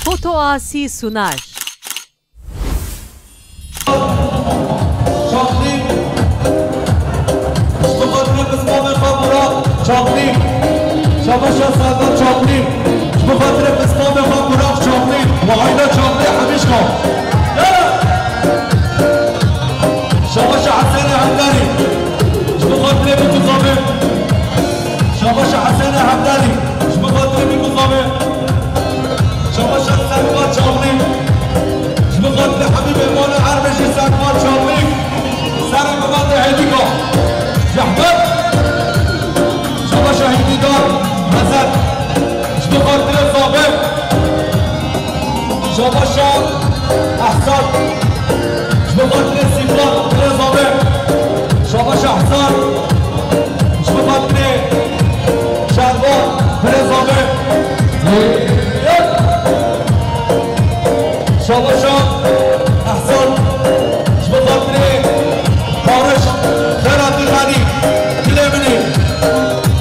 Foto Asi sunar. Çaklayayım. Mukadder kısmı Hamura çaklayayım. Şabaşa Serdar çaklayayım. Mukadder kısmı Hamura çaklayayım. Vahayda çaklayayım Hamişko. Şabaşa Hasene Hamdani. Mukadder Kuzami. Şabaşa Hasene Hamdani. Mukadder Kuzami. Şabaşa Serdar çaklayayım. Mukadder Habib Emine Arbeşi Serdar çaklayayım. Sarı Mukadder Hediko. Yahmet. Şabaşa Hididar. Hasan. Mukadder Zabim. Şabaşa Ahsan. Mukadder Sifran. Zabim. Şabaşa Ahsan. Mukadder Şerban. Zabim. Şabaşa Ahsan. Mukadder Barış. Ferhat Gani. Dilemini.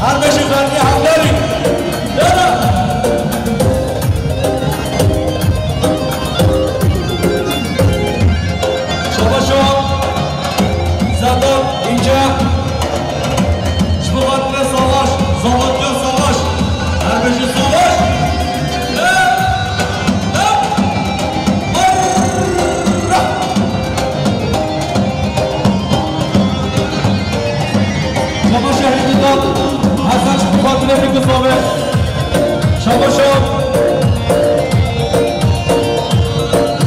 Arbeşi Gani Hamdani. Şabaşa Zadar İnce. Mukadder Savaş. Zavatya Savaş. Arbeşi Savaş. Şabaşa Hididar. Hasan Mukadder Kuzami.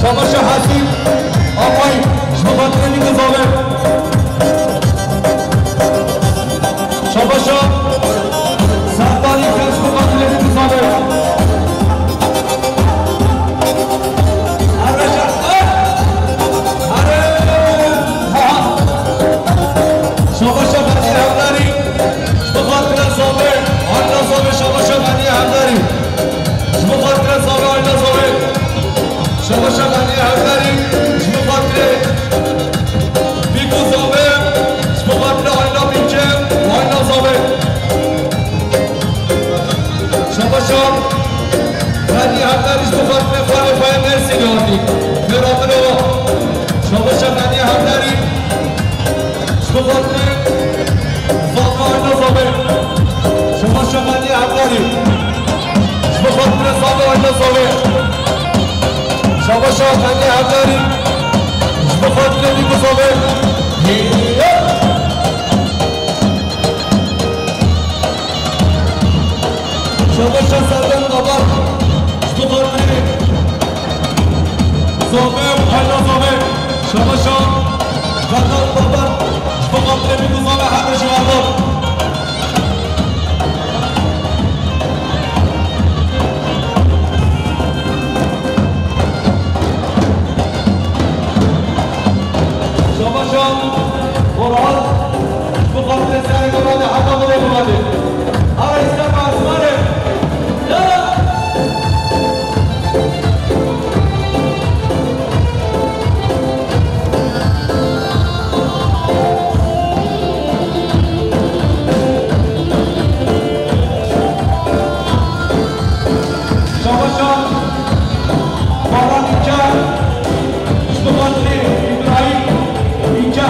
Şabaşa Hasim. Amay Mukadder Kuzami. Şabaşa Serdar İlkes Mukadder Kuzami. Arbeşa Şabaşa Bani Hamdani. Mukadder Zabi. Ayna Zabi. Şabaşa Bani Hamdani. Mukadder Zabi. Ayna Zabi. Şabaşa Bani Hamdani. Mukadder Biku Zabi. Mukadder Ayna Bince. Ayna Zabi. Şabaşa Bani Hamdani. Mukadder Farifaya Mersin Yardi. Meradınova. Şabaşa Bani Hamdani. Mukadder Zabi. Ayna Zabi. Şabaşa Bani Hamdani. Mukadder Zabi. Ayna Zabi. Şabaşa Bani Hamdani. Mukadder Biku Zabi. Şabaşa Serdar Kabar. Mukadder Zabi. Ayna Zabi. Şabaşa Serdar Kabar. Mukadder Biku Zabi. Habeşi Kabar. Şabaşa Orhan. Mukadder Serdar Kabar. Hatta buraya Mukadder. Ara İslam Asmanı. Şabaşa Baran İnce. Mukadder İbrahim İnce.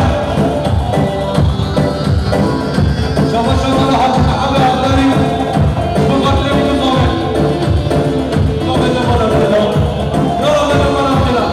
Şabaşa Bana Hacı Muhammed Hamdani. Mukadder Biku Zabi. Zabi de bana bir de. Yola da bana bir de.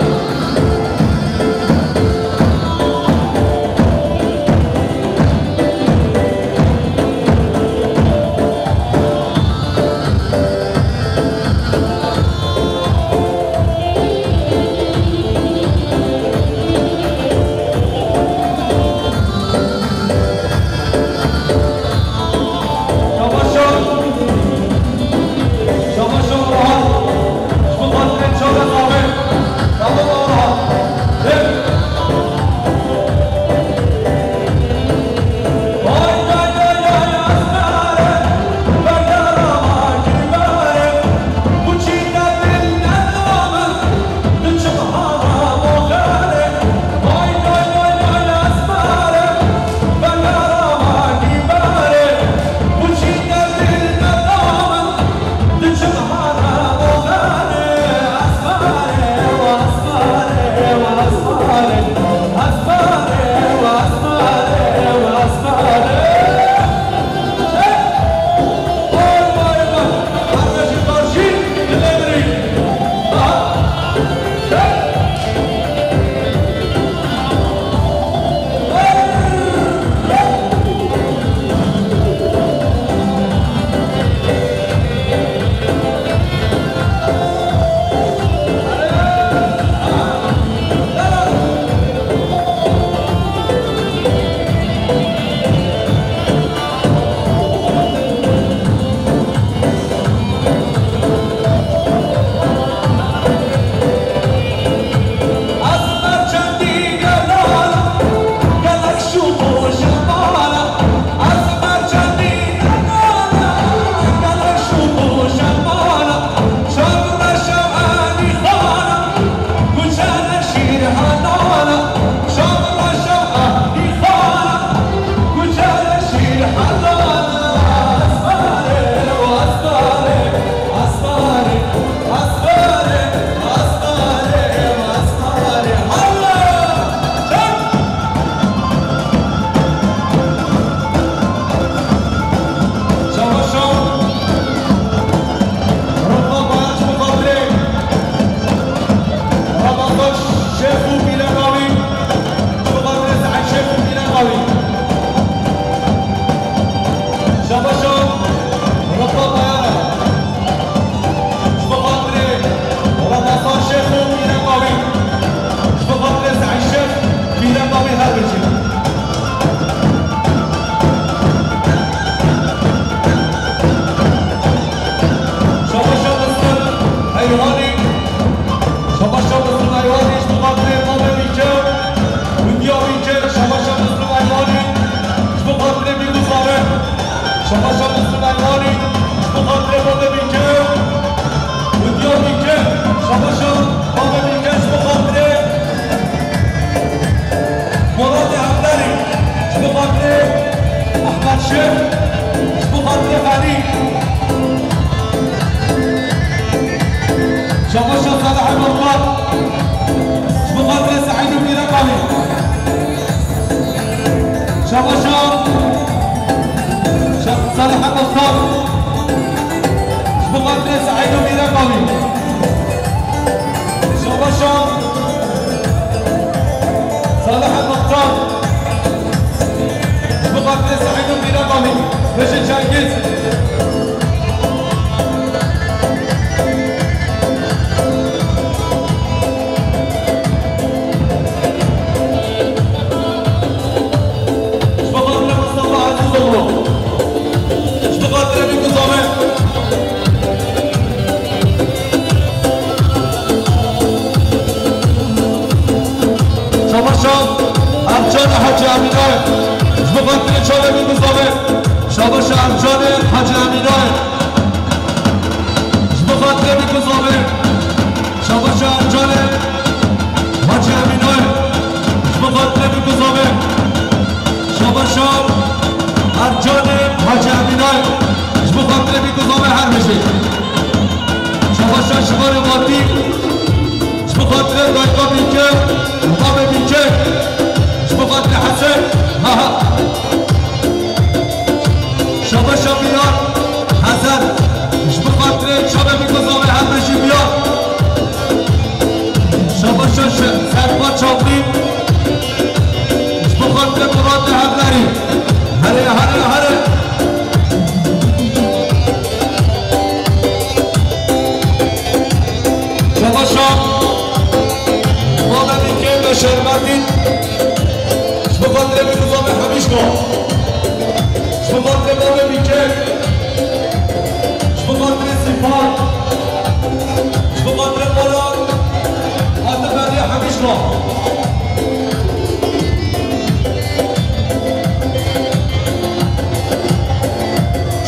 شباشا صالح المختار بخاطر سعيد وميرقامي شباشا صالح المختار بخاطر سعيد وميرقامي شباشا صالح المختار بخاطر سعيد وميرقامي رشد شنگيز امجان حاج امینای بخاطر چاله میگذاره شاباش امجان حاج امینای بخاطر میگذاره شاباش امجان حاج امینای بخاطر میگذاره شاباش امجان حاج امینای بخاطر میگذاره هر بشه شاباش شمار واتی بخاطر دایقا میکه قام میکه بخاطر حسن شباشا بیار حسن بخاطر شبه میگذاره هم بشی بیار شباشا سرما چاپی بخاطر مراد همداری هره هره هره شباشا مادمی که به شرمتین بخاطر میگذام همیش کن بخاطر باب میکه بخاطر سیفان بخاطر مراد آتفردی همیش کن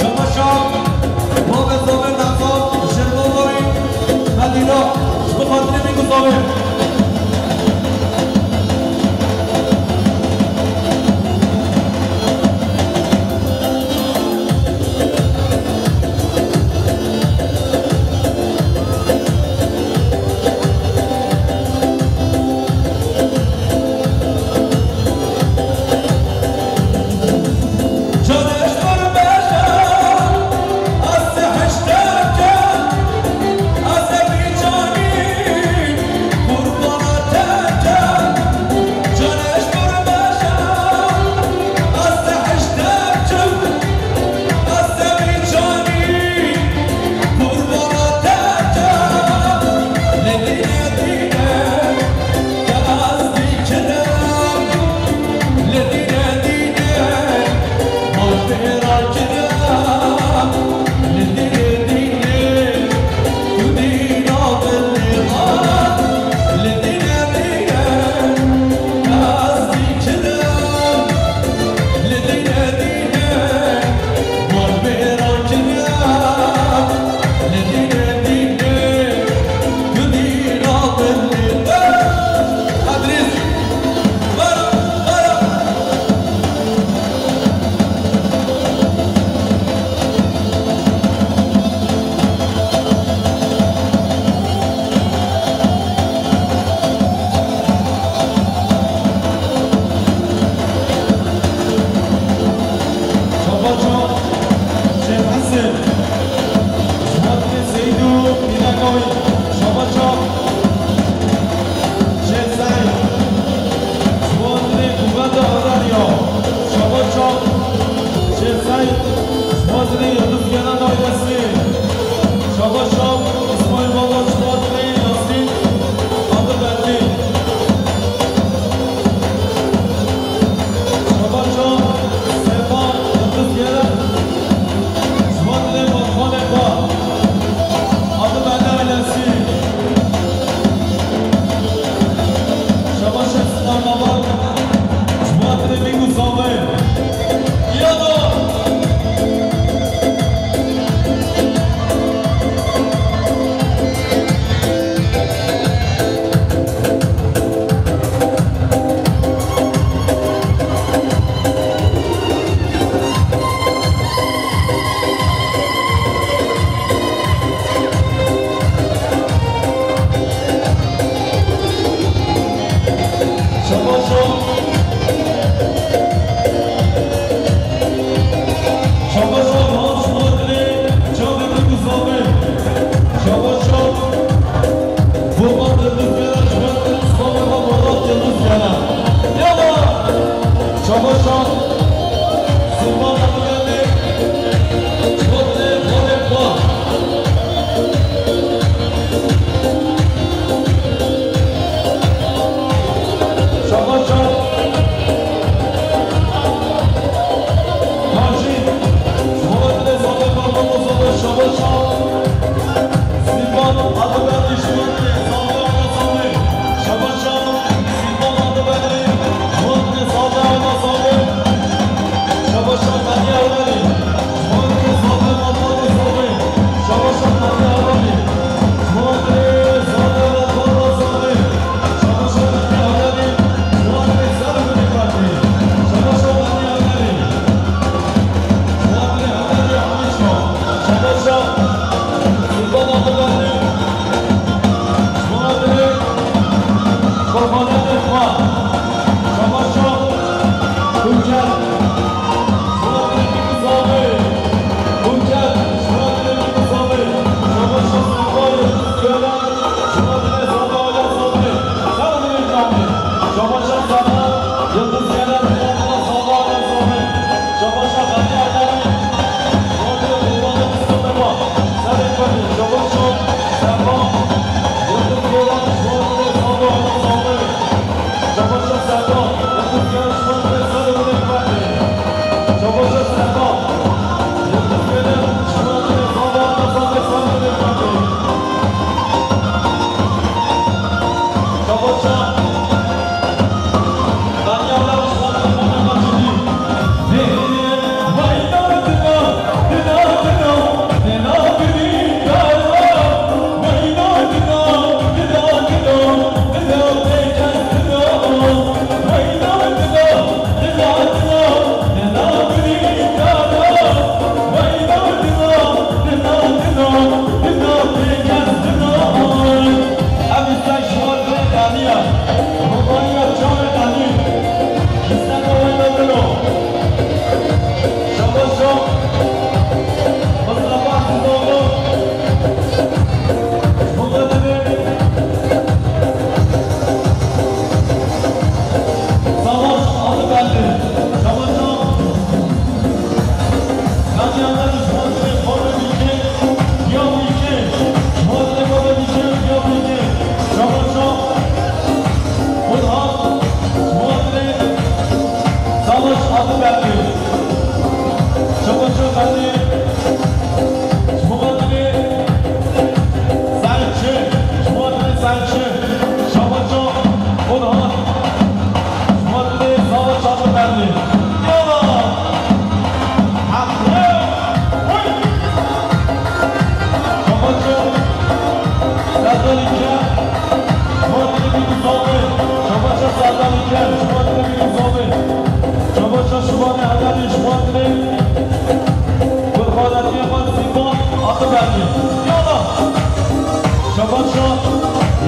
شما شام باب زامه نقصان شرمواری مدینا بخاطر میگذامه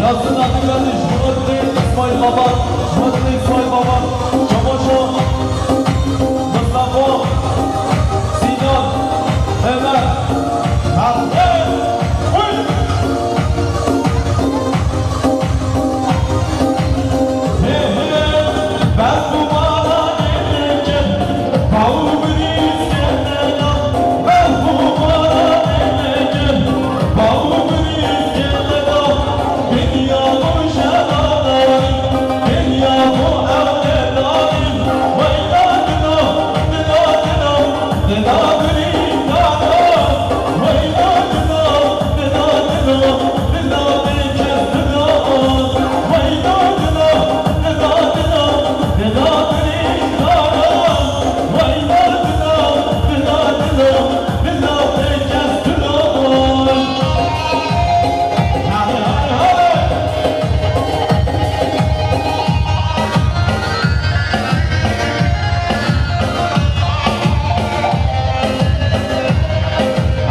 Nasılsın adı kardeş? Şumadri İsmail Baba. Şumadri İsmail Baba. Çamaşo. Mustafa. Sinan. Mehmet. Ahmet. Ben bu bana geleceğim. Bağımını istemem. Ben bu bana geleceğim. Bağımını istemem. Beni yağmış adalarım. Beni yağmış evledarım. Vayladına, dedadına, dedadırım dada. Vayladına, dedadına, dedadırım kestina. Vayladına, dedadına, dedadırım dada. Vayladına, dedadına, dedadırım kestina. Hadi hadi hadi.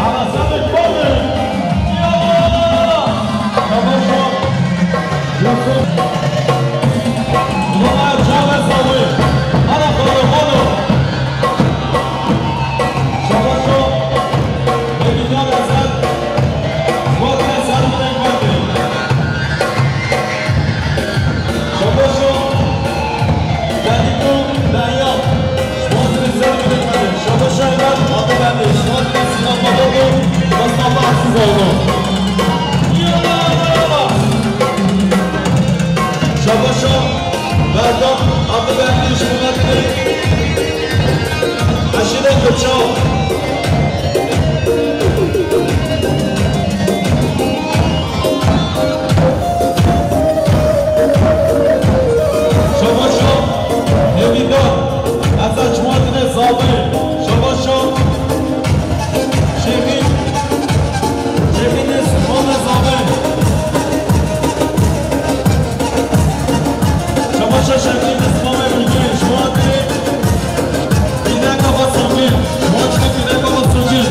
Alasadık balı. Ya! Çamaşo. Yusuf. Ulan Çağla Salı. Anadolu balı. Çamaşo. Evinden eser. Muhatır eser bırak verdi. Çamaşo. Yadiku Dayan. Muhatır eser bırak verdi. Çamaşo Ever adı verdi. Muhatır Sinan Babalı. Mustafa Aksizoğlu. Yalala. Çamaşo. Berdan adı verdi. Muhatır. Aşile Koçal. Çamaşo. Evinden. Azaç Muhatır Zabı. Çamaşo. Şefin. Şefiniz Muhatır Zabı. Çamaşo şefiniz Muhammed Bilgeç. Muhatır. Güzel kafa sırgı. Muhatır güzel kafa sırgı.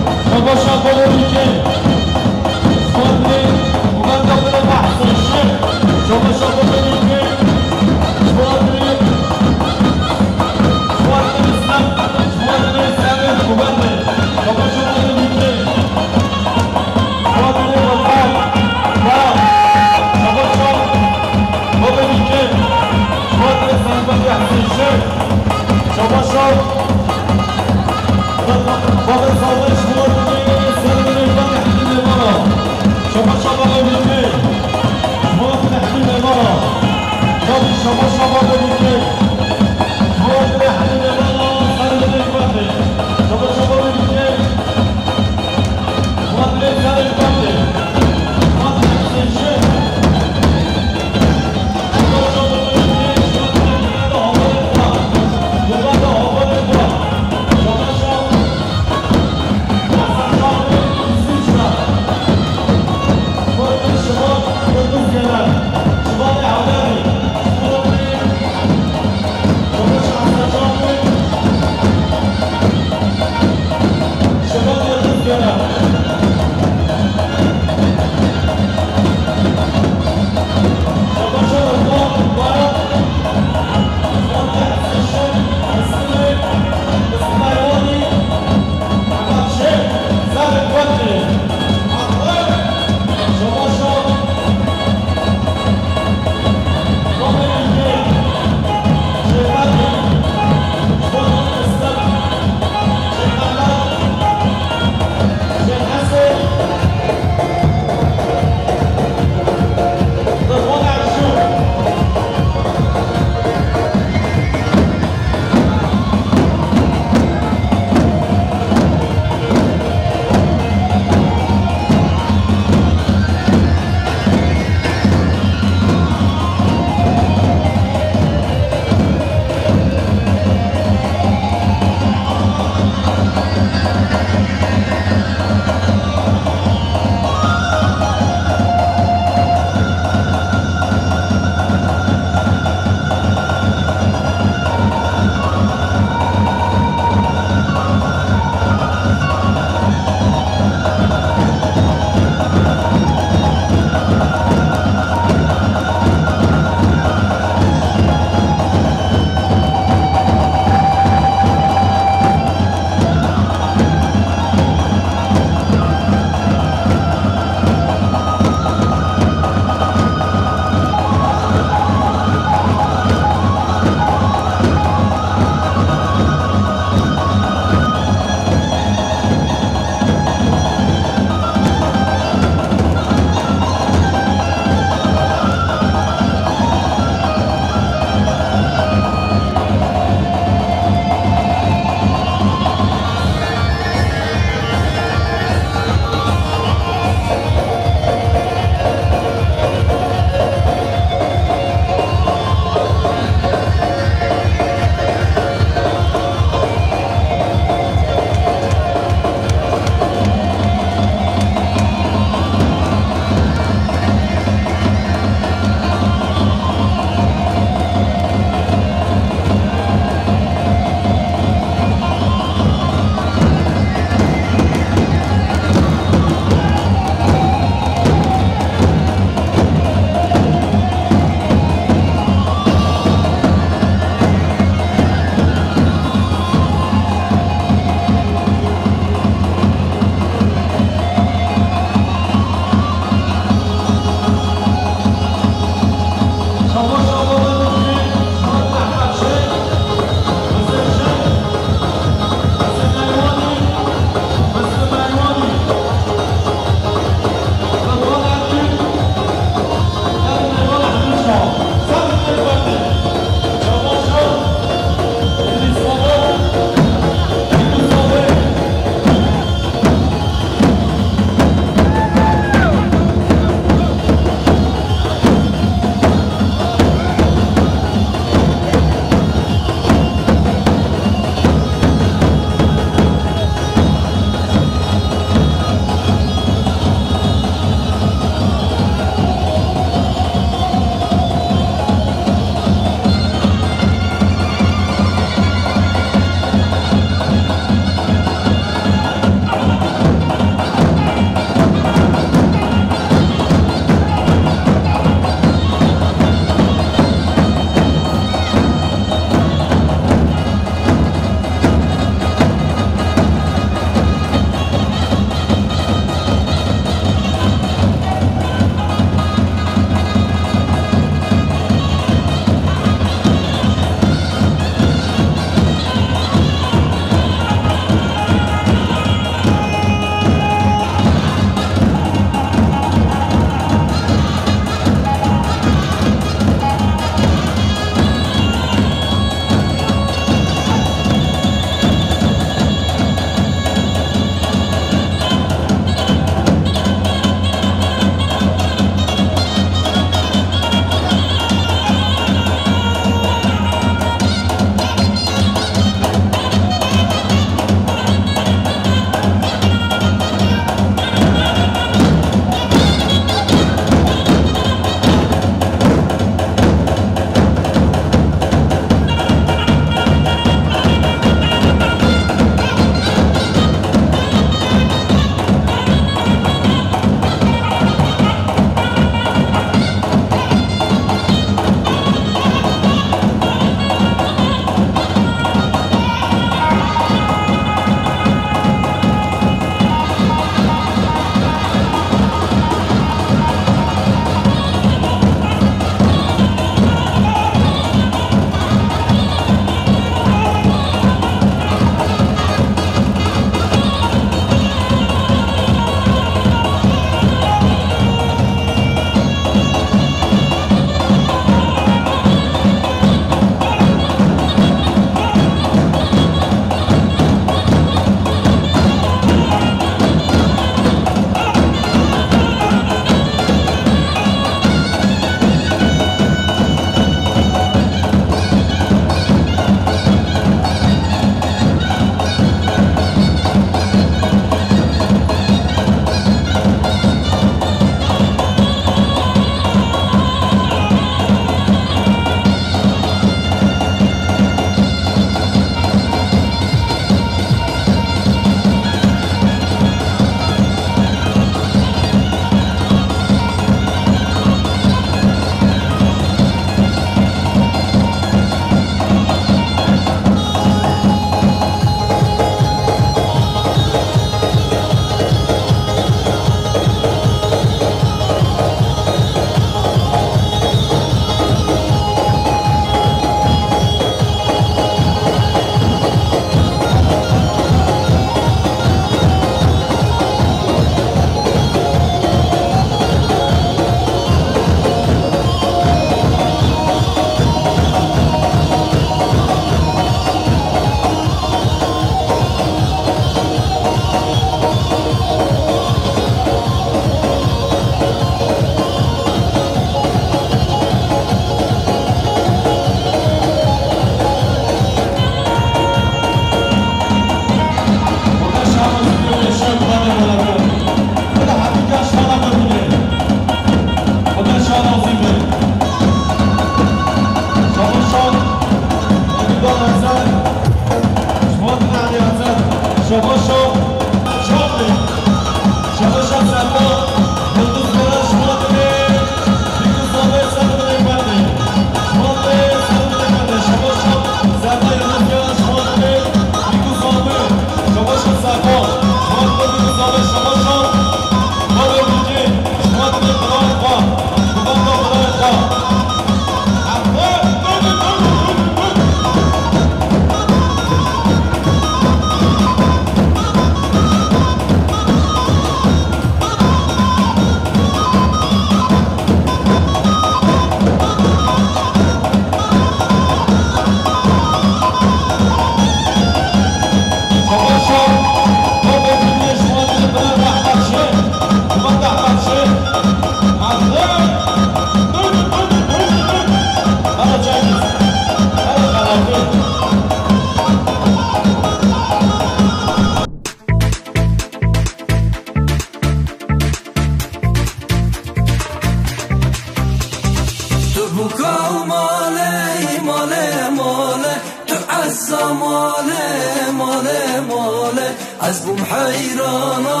بكا ماله ماله ماله تعزى ماله ماله ماله عزبم حيرانا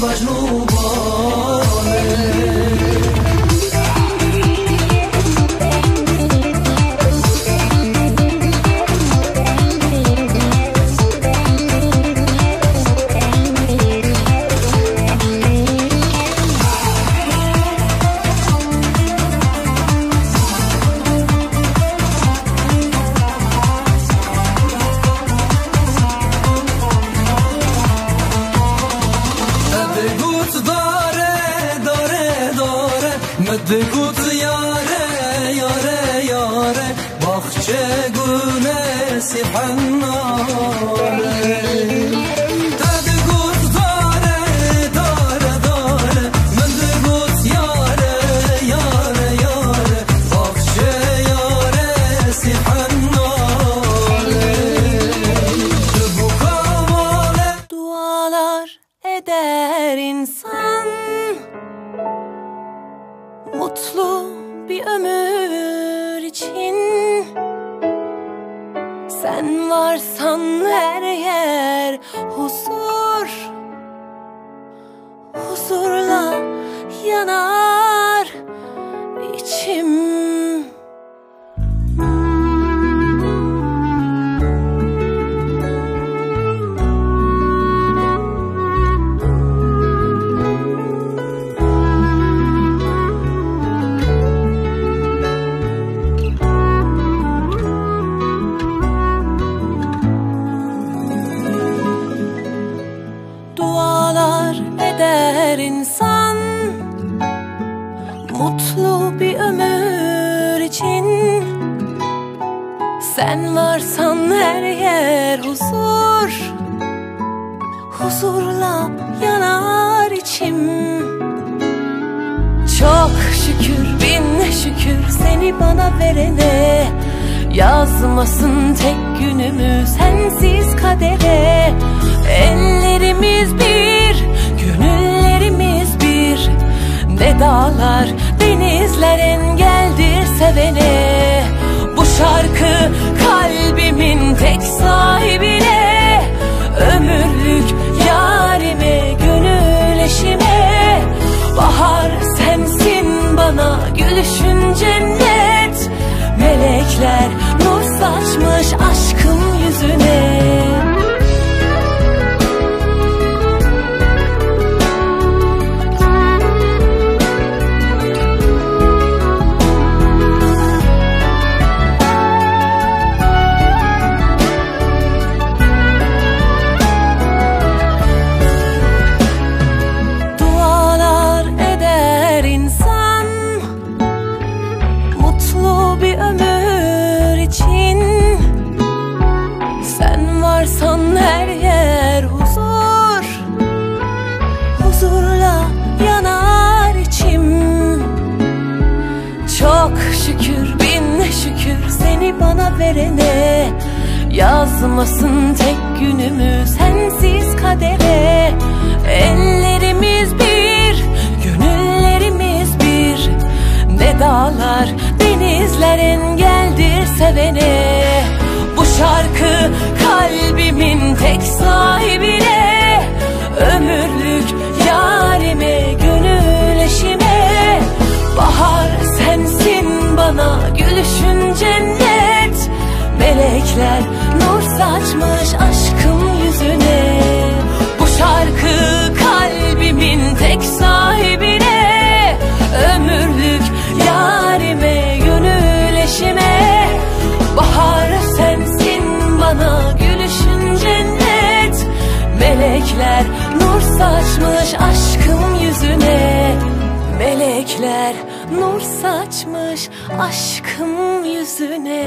بجنوباله بگوت یاره یاره یاره باخچه گونه سیحناره بگوت داره داره داره من بگوت یاره یاره یاره باخچه یاره سیحناره bu kamale dualar eder insan mutlu bir ömür için. Sen varsan her yer huzur, huzurla yanar içim. Eder insan mutlu bir ömür için. Sen varsan her yer huzur, huzurla yanar içim. Çok şükür bin şükür seni bana verene, yazmasın tek günümü sensiz kadere. Ellerimiz bir, gönüllerimiz bir. Ne dağlar, denizler engeldir sevene. Bu şarkı kalbimin tek sahibine, ömürlük yarime, gönül eşime. Bahar sensin bana, gülüşün cennet. Melekler nur saçmış aşkım yüzüne. Varsan her yer huzur, huzurla yanar içim. Çok şükür bin şükür seni bana verene, yazmasın tek günümü sensiz kadere. Ellerimiz bir, gönüllerimiz bir. Ne dağlar, denizler engeldir sevene. Bu şarkı kalbimin tek sahibine, ömürlük yarime, gönül eşime. Bahar sensin bana, gülüşün cennet. Melekler nur saçmış aşkım yüzüne. Bu şarkı kalbimin tek sahibine, ömürlük yarime, gönül eşime. Bahar sensin bana, gülüşün cennet. Melekler nur saçmış aşkım yüzüne. Melekler nur saçmış aşkım yüzüne.